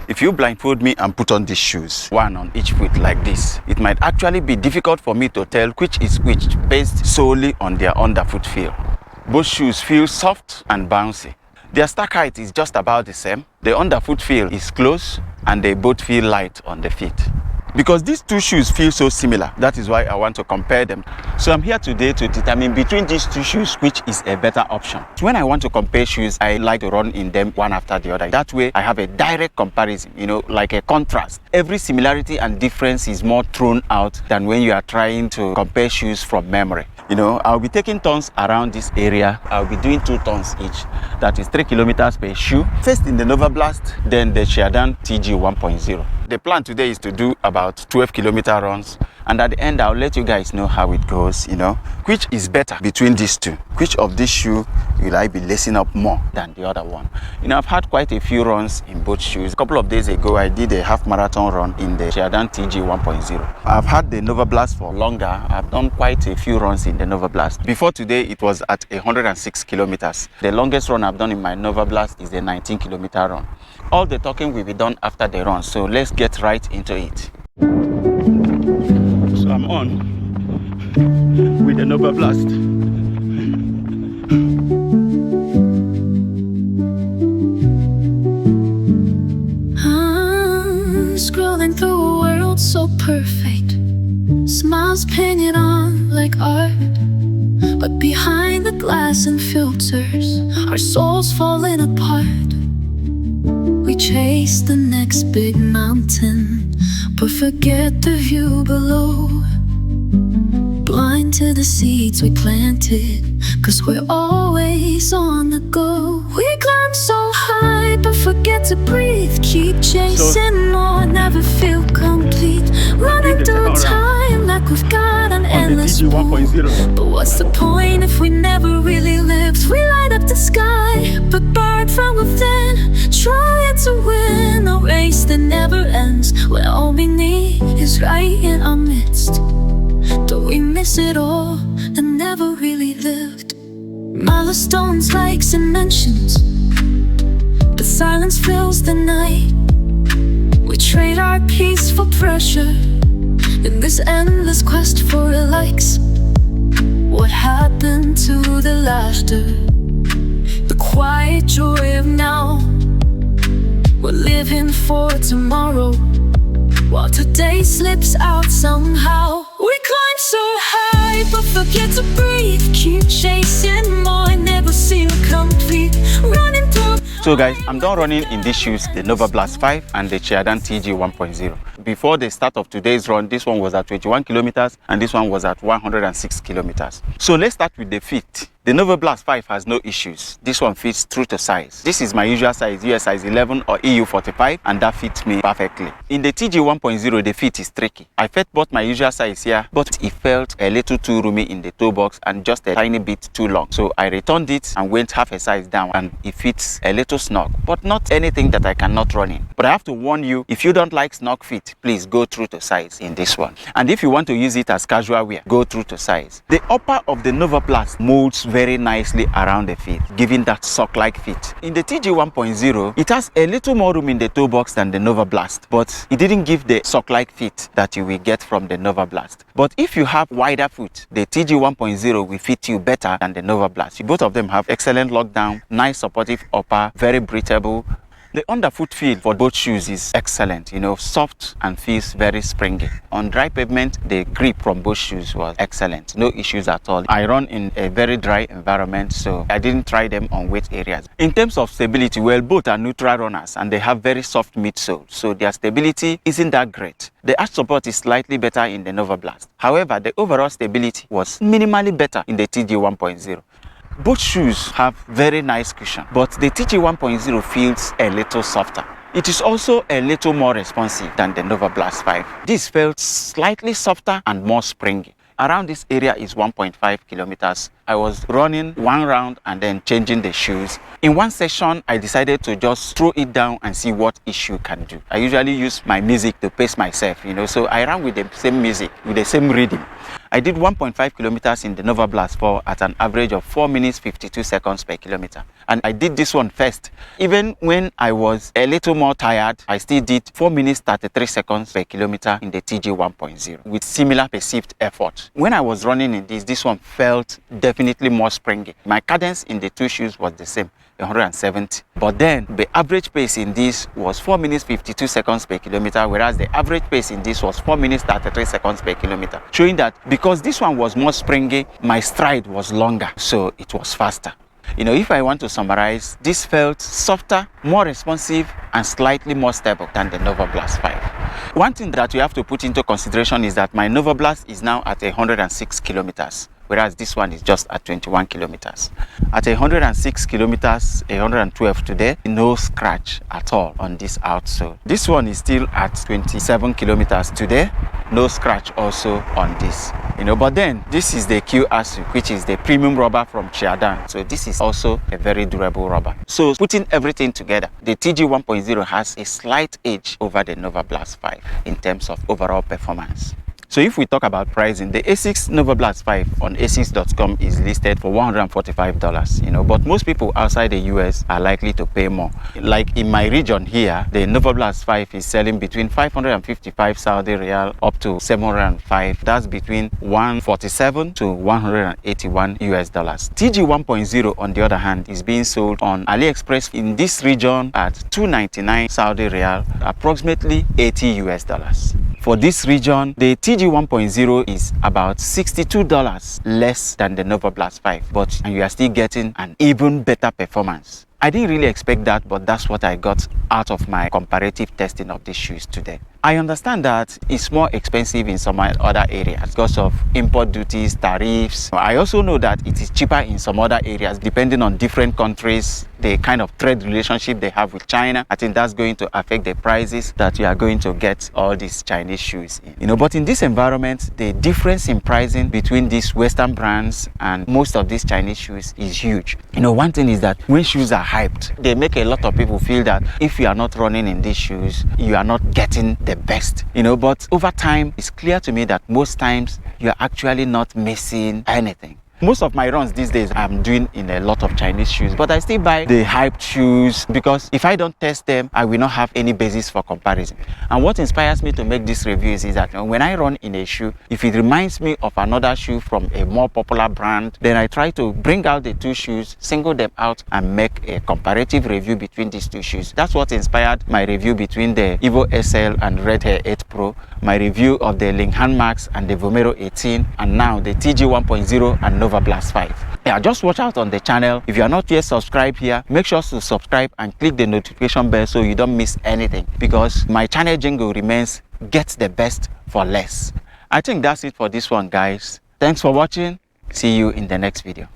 If you blindfold me and put on these shoes, one on each foot like this, it might actually be difficult for me to tell which is which based solely on their underfoot feel. Both shoes feel soft and bouncy. Their stack height is just about the same. The underfoot feel is close and they both feel light on the feet. Because these two shoes feel so similar, that is why I want to compare them. So I'm here today to determine between these two shoes which is a better option. When I want to compare shoes, I like to run in them one after the other. That way I have a direct comparison, like a contrast. Every similarity and difference is more thrown out than when you are trying to compare shoes from memory. I'll be taking turns around this area. I'll be doing 2 turns each. That is 3 kilometers per shoe. First in the Novablast, then the QiaodanTG 1.0. The plan today is to do about 12-kilometer runs, and at the end I'll let you guys know how it goes, which is better between these two. Which of these shoes will I be lacing up more than the other one? I've had quite a few runs in both shoes. A couple of days ago I did a half marathon run in the QiaodanTG 1.0. I've had the Novablast for longer. I've done quite a few runs in the Novablast. Before today it was at 106 kilometers. The longest run I've done in my Novablast is the 19-kilometer run. All the talking will be done after the run, so let's get right into it. So I'm on with the Novablast. Scrolling through a world so perfect, smiles painted on like art, but behind the glass and filters, our souls falling apart. We chase the next big mountain, but forget the view below. Blind to the seeds we planted, 'cause we're always on the go. We climb so high, but forget to breathe. Keep chasing more, never feel complete. Running through time like we've got an endless road. But what's the point if we never really lived? We light up the sky, but burn from within, trying to win a race that never ends, when all we need is right in our midst. Don't we miss it all and never really lived? Milestones, likes and mentions, but silence fills the night. We trade our peace for pressure in this endless quest for likes. What happened to the laughter, the quiet joy of now? We're living for tomorrow, while today slips out somehow. We climb so high, but forget to breathe. Keep chasing more, never feel complete. Running through. So guys, I'm done running in these shoes, the Novablast 5 and the QiaodanTG 1.0. Before the start of today's run, this one was at 21 kilometers and this one was at 106 kilometers. So let's start with the feet. The Novablast 5 has no issues. This one fits true to size. This is my usual size, US size 11 or EU 45, and that fits me perfectly. In the TG 1.0, the fit is tricky. I first bought my usual size here, but it felt a little too roomy in the toe box and just a tiny bit too long. So I returned it and went half a size down, and it fits a little snug, but not anything that I cannot run in. But I have to warn you, if you don't like snug fit, please go true to size in this one. And if you want to use it as casual wear, go true to size. The upper of the Novablast molds very nicely around the feet, giving that sock-like fit. In the TG 1.0, it has a little more room in the toe box than the Novablast, but it didn't give the sock-like fit that you will get from the Novablast. But if you have wider foot, the TG 1.0 will fit you better than the Novablast. Both of them have excellent lockdown, nice supportive upper, very breathable. The underfoot feel for both shoes is excellent, soft and feels very springy. On dry pavement, the grip from both shoes was excellent, no issues at all. I run in a very dry environment, so I didn't try them on wet areas. In terms of stability, well, both are neutral runners and they have very soft midsole, so their stability isn't that great. The arch support is slightly better in the Novablast. However, the overall stability was minimally better in the TG 1.0. Both shoes have very nice cushion, but the TG 1.0 feels a little softer. It is also a little more responsive than the Novablast 5. This felt slightly softer and more springy. Around this area is 1.5 kilometers. I was running one round and then changing the shoes. In one session, I decided to just throw it down and see what each shoe can do. I usually use my music to pace myself, so I ran with the same music, with the same rhythm. I did 1.5 kilometers in the Novablast 4 at an average of 4 minutes 52 seconds per kilometer. And I did this one first. Even when I was a little more tired, I still did 4 minutes 33 seconds per kilometer in the TG 1.0 with similar perceived effort. When I was running in this one felt definitely more springy. My cadence in the two shoes was the same, 170. But then the average pace in this was 4 minutes 52 seconds per kilometer, whereas the average pace in this was 4 minutes 33 seconds per kilometer, showing that because this one was more springy, my stride was longer, so it was faster. If I want to summarize, this felt softer, more responsive, and slightly more stable than the Novablast 5. One thing that we have to put into consideration is that my Novablast is now at 106 kilometers. Whereas this one is just at 21 kilometers. At 106 kilometers, 112 today, no scratch at all on this outsole. This one is still at 27 kilometers today, no scratch also on this. But then this is the Asics, which is the premium rubber from Qiaodan. So this is also a very durable rubber. So putting everything together, the TG 1.0 has a slight edge over the Novablast 5 in terms of overall performance. So if we talk about pricing, the Asics Novablast 5 on asics.com is listed for $145, but most people outside the US are likely to pay more. Like in my region here, the Novablast 5 is selling between 555 Saudi Riyal up to 705. That's between 147 to 181 US dollars. TG 1.0 on the other hand is being sold on AliExpress in this region at 299 Saudi Riyal, approximately 80 US dollars. For this region, the TG 1.0 is about $62 less than the Novablast 5, but you are still getting an even better performance. I didn't really expect that, but that's what I got out of my comparative testing of these shoes today. I understand that it's more expensive in some other areas because of import duties, tariffs. I also know that it is cheaper in some other areas depending on different countries, the kind of trade relationship they have with China. I think that's going to affect the prices that you are going to get all these Chinese shoes in. But in this environment, the difference in pricing between these Western brands and most of these Chinese shoes is huge. One thing is that when shoes are hyped, they make a lot of people feel that if you are not running in these shoes, you are not getting the best. But over time, it's clear to me that most times you're actually not missing anything. Most of my runs these days I'm doing in a lot of Chinese shoes, but I still buy the hyped shoes because if I don't test them, I will not have any basis for comparison. And what inspires me to make this review is that when I run in a shoe, if it reminds me of another shoe from a more popular brand, then I try to bring out the two shoes, single them out, and make a comparative review between these two shoes. That's what inspired my review between the Evo SL and Red Hair 8 Pro, my review of the Linghan Max and the Vomero 18, and now the TG 1.0 and Novablast 5. Just watch out on the channel. If you are not yet subscribed here, make sure to subscribe and click the notification bell so you don't miss anything, because my channel jingle remains "Get the best for less." I think that's it for this one, guys. Thanks for watching. See you in the next video.